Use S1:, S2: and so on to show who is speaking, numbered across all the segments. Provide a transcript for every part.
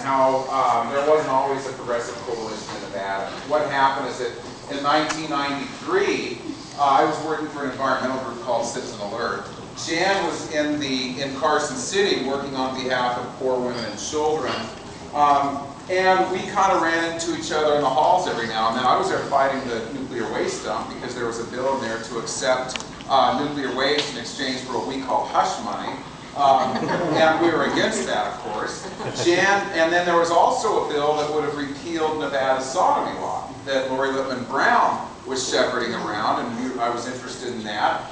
S1: how there wasn't always a progressive coalition in Nevada. What happened is that in 1993, I was working for an environmental group called Citizen Alert. Jan was in Carson City working on behalf of poor women and children. And we kind of ran into each other in the halls every now and then. I was there fighting the nuclear waste dump because there was a bill in there to accept nuclear waste in exchange for what we call hush money. And we were against that, of course. And then there was also a bill that would have repealed Nevada's sodomy law that Lori Lippman Brown was shepherding around, and I was interested in that.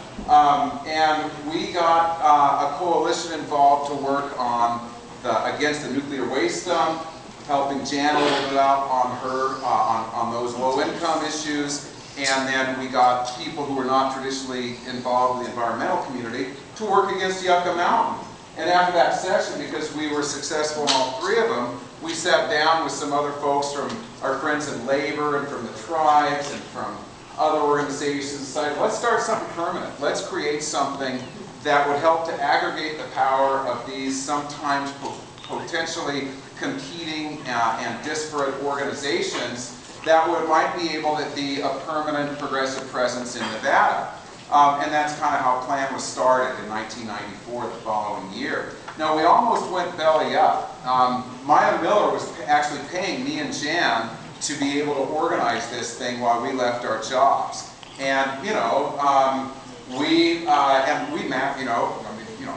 S1: And we got a coalition involved to work on against the nuclear waste dump, helping Jan a little bit out on her on those low-income issues. And then we got people who were not traditionally involved in the environmental community to work against Yucca Mountain. And after that session, because we were successful in all three of them, we sat down with some other folks from our friends in labor and from the tribes and from other organizations and decided, let's start something permanent. Let's create something that would help to aggregate the power of these sometimes potentially competing and disparate organizations that might be able to be a permanent progressive presence in Nevada. And that's kind of how PLAN was started in 1994, the following year. Now, we almost went belly up. Maya Miller was actually paying me and Jan to be able to organize this thing while we left our jobs. And, you know,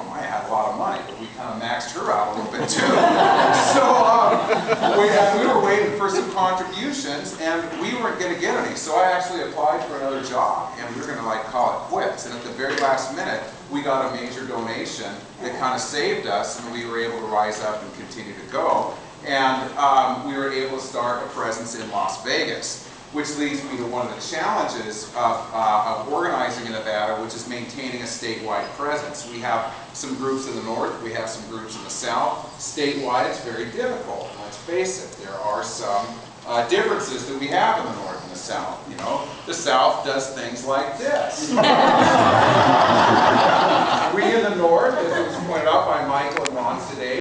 S1: Maya had a lot of money, but we kind of maxed her out a little bit too. So we were waiting for some contributions, and we weren't going to get any. So I actually applied for another job, and we were going to call it quits. And at the very last minute, we got a major donation that kind of saved us, and we were able to rise up and continue to go. And we were able to start a presence in Las Vegas, which leads me to one of the challenges of organizing in Nevada, which is maintaining a statewide presence. We have some groups in the north, we have some groups in the south. Statewide, it's very difficult. Let's face it, there are some differences that we have in the north and the south. You know, the south does things like this. We in the north, as it was pointed out by Michael and Ron today,